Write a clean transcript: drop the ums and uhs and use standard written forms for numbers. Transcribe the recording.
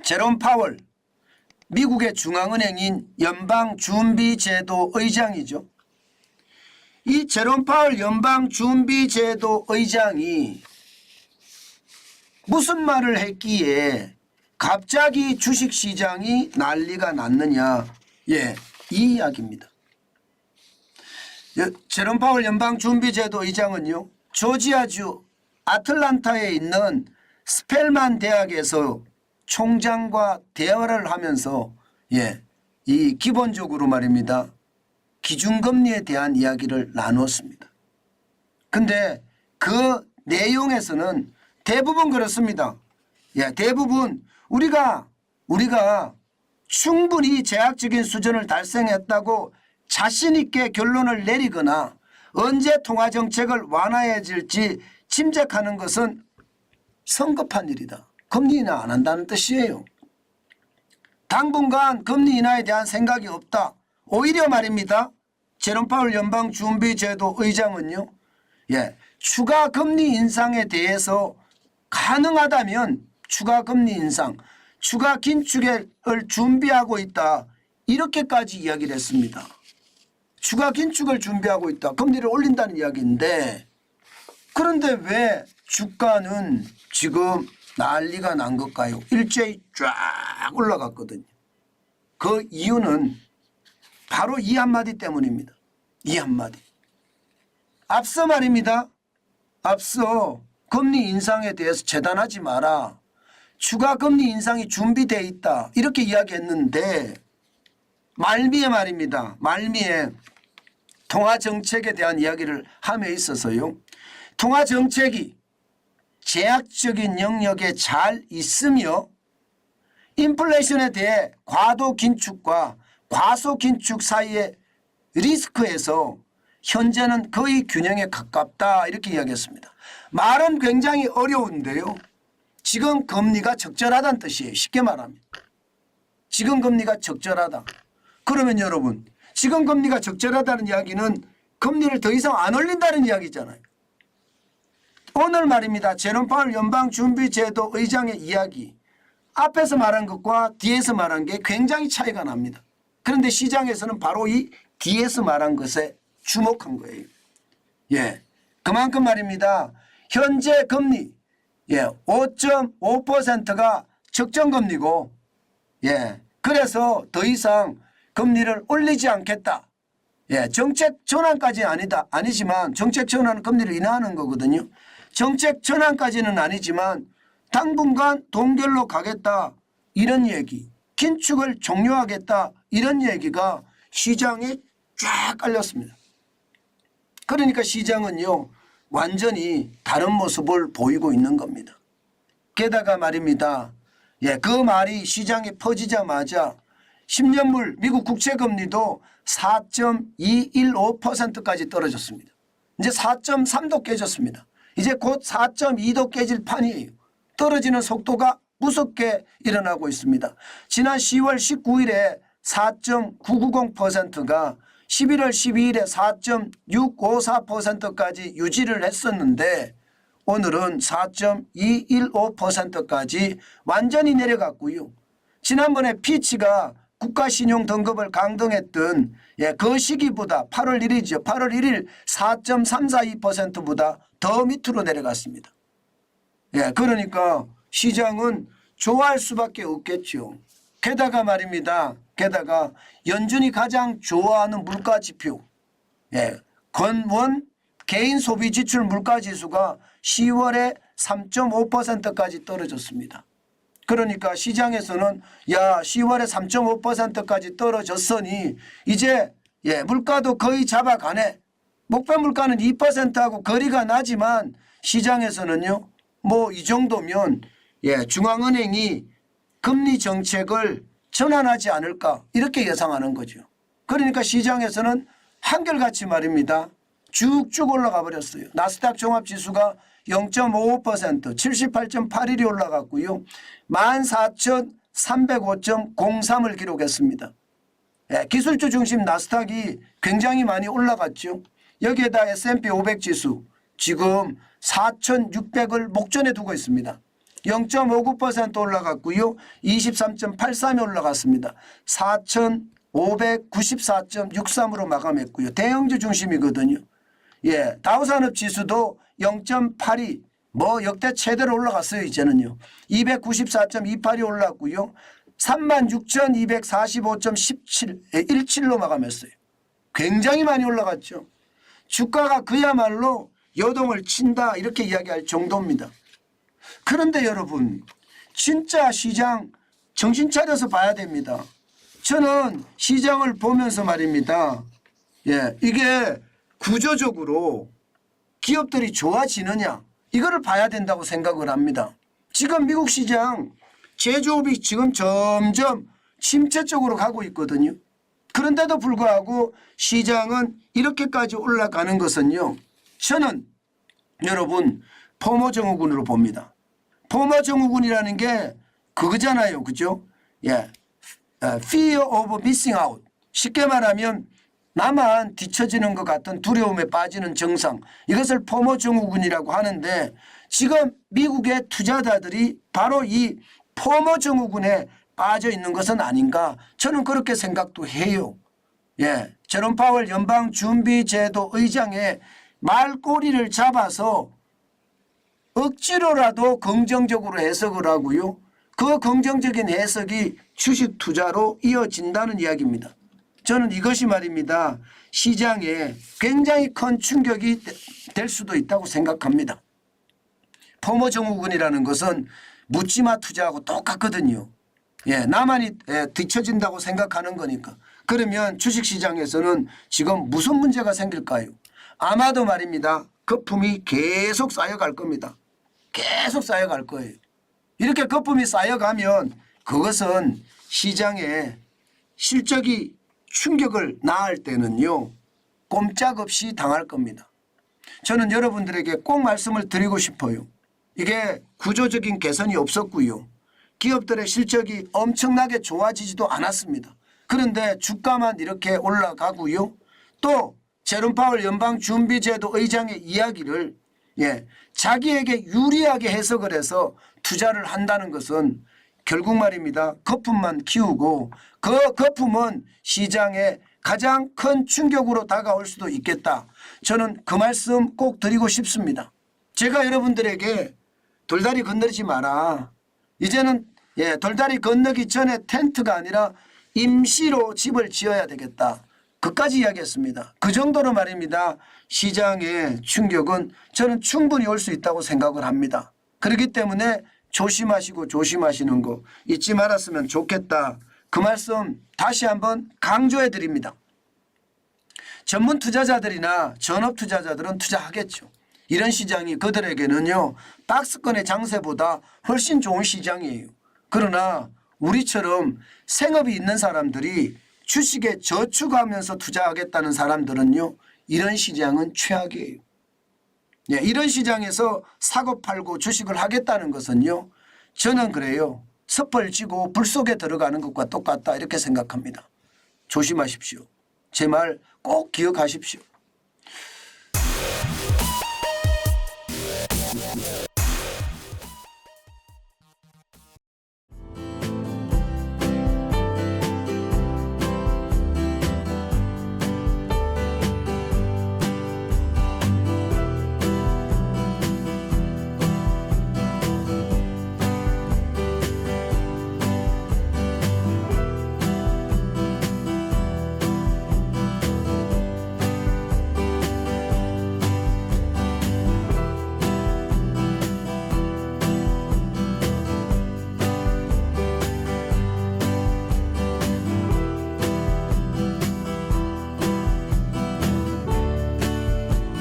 제롬 파월 미국의 중앙은행인 연방준비제도 의장이죠. 이 제롬 파월 연방준비제도 의장이 무슨 말을 했기에 갑자기 주식시장이 난리가 났느냐. 예, 이 이야기입니다. 제롬 파월 연방준비제도 의장은요, 조지아주 아틀란타에 있는 스펠만 대학에서 총장과 대화를 하면서 이 기본적으로 말입니다, 기준금리에 대한 이야기를 나눴습니다. 근데 그 내용에서는 대부분 그렇습니다. 대부분 우리가 충분히 제약적인 수준을 달성했다고 자신 있게 결론을 내리거나 언제 통화정책을 완화해질지 짐작하는 것은 성급한 일이다. 금리 인하 안 한다는 뜻이에요. 당분간 금리 인하에 대한 생각이 없다. 오히려 말입니다, 제롬 파월 연방준비제도 의장은요, 추가 금리 인상에 대해서 가능하다면 추가 금리 인상, 추가 긴축을 준비하고 있다. 이렇게까지 이야기를 했습니다. 추가 긴축을 준비하고 있다. 금리를 올린다는 이야기인데, 그런데 왜 주가는 지금 난리가 난 걸까요? 일제히 쫙 올라갔거든요. 그 이유는 바로 이 한마디 때문입니다. 이 한마디. 앞서 말입니다, 앞서 금리 인상에 대해서 재단하지 마라, 추가 금리 인상이 준비되어 있다, 이렇게 이야기했는데 말미에 말입니다, 말미에 통화정책에 대한 이야기를 함에 있어서요, 통화정책이 제약적인 영역에 잘 있으며 인플레이션에 대해 과도 긴축과 과소 긴축 사이의 리스크에서 현재는 거의 균형에 가깝다, 이렇게 이야기했습니다. 말은 굉장히 어려운데요, 지금 금리가 적절하다는 뜻이에요. 쉽게 말하면 지금 금리가 적절하다. 그러면 여러분, 지금 금리가 적절하다는 이야기는 금리를 더 이상 안 올린다는 이야기잖아요. 오늘 말입니다, 제롬 파월 연방준비제도 의장의 이야기, 앞에서 말한 것과 뒤에서 말한 게 굉장히 차이가 납니다. 그런데 시장에서는 바로 이 뒤에서 말한 것에 주목한 거예요. 그만큼 말입니다, 현재 금리 5.5%가 적정금리고, 그래서 더 이상 금리를 올리지 않겠다. 정책 전환까지는 아니지만, 정책 전환은 금리를 인하하는 거거든요. 정책 전환까지는 아니지만 당분간 동결로 가겠다, 이런 얘기, 긴축을 종료하겠다, 이런 얘기가 시장에 쫙 깔렸습니다. 그러니까 시장은요, 완전히 다른 모습을 보이고 있는 겁니다. 게다가 말입니다, 그 말이 시장에 퍼지자마자 10년물 미국 국채금리도 4.215%까지 떨어졌습니다. 이제 4.3도 깨졌습니다. 이제 곧 4.2도 깨질 판이에요. 떨어지는 속도가 무섭게 일어나고 있습니다. 지난 10월 19일에 4.990%가 11월 12일에 4.654%까지 유지를 했었는데 오늘은 4.215%까지 완전히 내려갔고요. 지난번에 피치가 국가신용 등급을 강등했던 그 시기보다 8월 1일이죠. 8월 1일 4.342%보다 더 밑으로 내려갔습니다. 그러니까 시장은 좋아할 수밖에 없겠죠. 게다가 말입니다, 게다가 연준이 가장 좋아하는 물가지표, 건원 개인 소비 지출 물가지수가 10월에 3.5%까지 떨어졌습니다. 그러니까 시장에서는 10월에 3.5%까지 떨어졌으니 이제 물가도 거의 잡아가네. 목표 물가는 2%하고 거리가 나지만 시장에서는요, 뭐 이 정도면 중앙은행이 금리 정책을 전환하지 않을까, 이렇게 예상하는 거죠. 그러니까 시장에서는 한결같이 말입니다, 쭉쭉 올라가 버렸어요. 나스닥 종합지수가 0.55% 78.81이 올라갔고요. 14,305.03을 기록했습니다. 기술주 중심 나스닥이 굉장히 많이 올라갔죠. 여기에다 S&P 500 지수 지금 4,600을 목전에 두고 있습니다. 0.59% 올라갔고요. 23.83이 올라갔습니다. 4,594.63으로 마감했고요. 대형주 중심이거든요. 예, 다우산업지수도 0.82 뭐 역대 최대로 올라갔어요. 이제는요. 294.28이 올랐고요. 36,245.17로 마감했어요. 굉장히 많이 올라갔죠. 주가가 그야말로 요동을 친다 이렇게 이야기할 정도입니다. 그런데 여러분 진짜 시장 정신 차려서 봐야 됩니다. 저는 시장을 보면서 말입니다. 예, 이게 구조적으로 기업들이 좋아지느냐 이거를 봐야 된다고 생각을 합니다. 지금 미국 시장 제조업이 지금 점점 침체 쪽으로 가고 있거든요. 그런데도 불구하고 시장은 이렇게까지 올라가는 것은요. 저는 여러분 포모증후군으로 봅니다. 포모증후군이라는 게 그거잖아요. 그죠? 예, Fear of missing out. 쉽게 말하면 나만 뒤처지는 것 같은 두려움에 빠지는 증상. 이것을 포모증후군이라고 하는데 지금 미국의 투자자들이 바로 이 포모증후군에 빠져 있는 것은 아닌가 저는 그렇게 생각도 해요. 예, 제롬 파월 연방준비제도 의장의 말꼬리를 잡아서 억지로라도 긍정적으로 해석을 하고요. 그 긍정적인 해석이 주식 투자로 이어진다는 이야기입니다. 저는 이것이 말입니다. 시장에 굉장히 큰 충격이 될 수도 있다고 생각합니다. 포모증후군이라는 것은 묻지마 투자하고 똑같거든요. 예, 나만이 뒤처진다고 생각하는 거니까. 그러면 주식시장에서는 지금 무슨 문제가 생길까요? 아마도 말입니다. 거품이 계속 쌓여갈 겁니다. 계속 쌓여갈 거예요. 이렇게 거품이 쌓여가면 그것은 시장에 실적이 충격을 낳을 때는요. 꼼짝없이 당할 겁니다. 저는 여러분들에게 꼭 말씀을 드리고 싶어요. 이게 구조적인 개선이 없었고요. 기업들의 실적이 엄청나게 좋아지지도 않았습니다. 그런데 주가만 이렇게 올라가고요. 또 제롬 파월 연방준비제도 의장의 이야기를 자기에게 유리하게 해석을 해서 투자를 한다는 것은 결국 말입니다. 거품만 키우고 그 거품은 시장에 가장 큰 충격으로 다가올 수도 있겠다. 저는 그 말씀 꼭 드리고 싶습니다. 제가 여러분들에게 돌다리 건너지 마라. 이제는 돌다리 건너기 전에 텐트가 아니라 임시로 집을 지어야 되겠다. 그까지 이야기했습니다. 그 정도로 말입니다. 시장의 충격은 저는 충분히 올 수 있다고 생각을 합니다. 그렇기 때문에 조심하시는 거 잊지 말았으면 좋겠다. 그 말씀 다시 한번 강조해 드립니다. 전문 투자자들이나 전업 투자자들은 투자하겠죠. 이런 시장이 그들에게는요. 박스권의 장세보다 훨씬 좋은 시장이에요. 그러나 우리처럼 생업이 있는 사람들이 주식에 저축하면서 투자하겠다는 사람들은요. 이런 시장은 최악이에요. 이런 시장에서 사고 팔고 주식을 하겠다는 것은요. 저는 그래요. 섣을 쥐고 불 속에 들어가는 것과 똑같다 이렇게 생각합니다. 조심하십시오. 제 말 꼭 기억하십시오.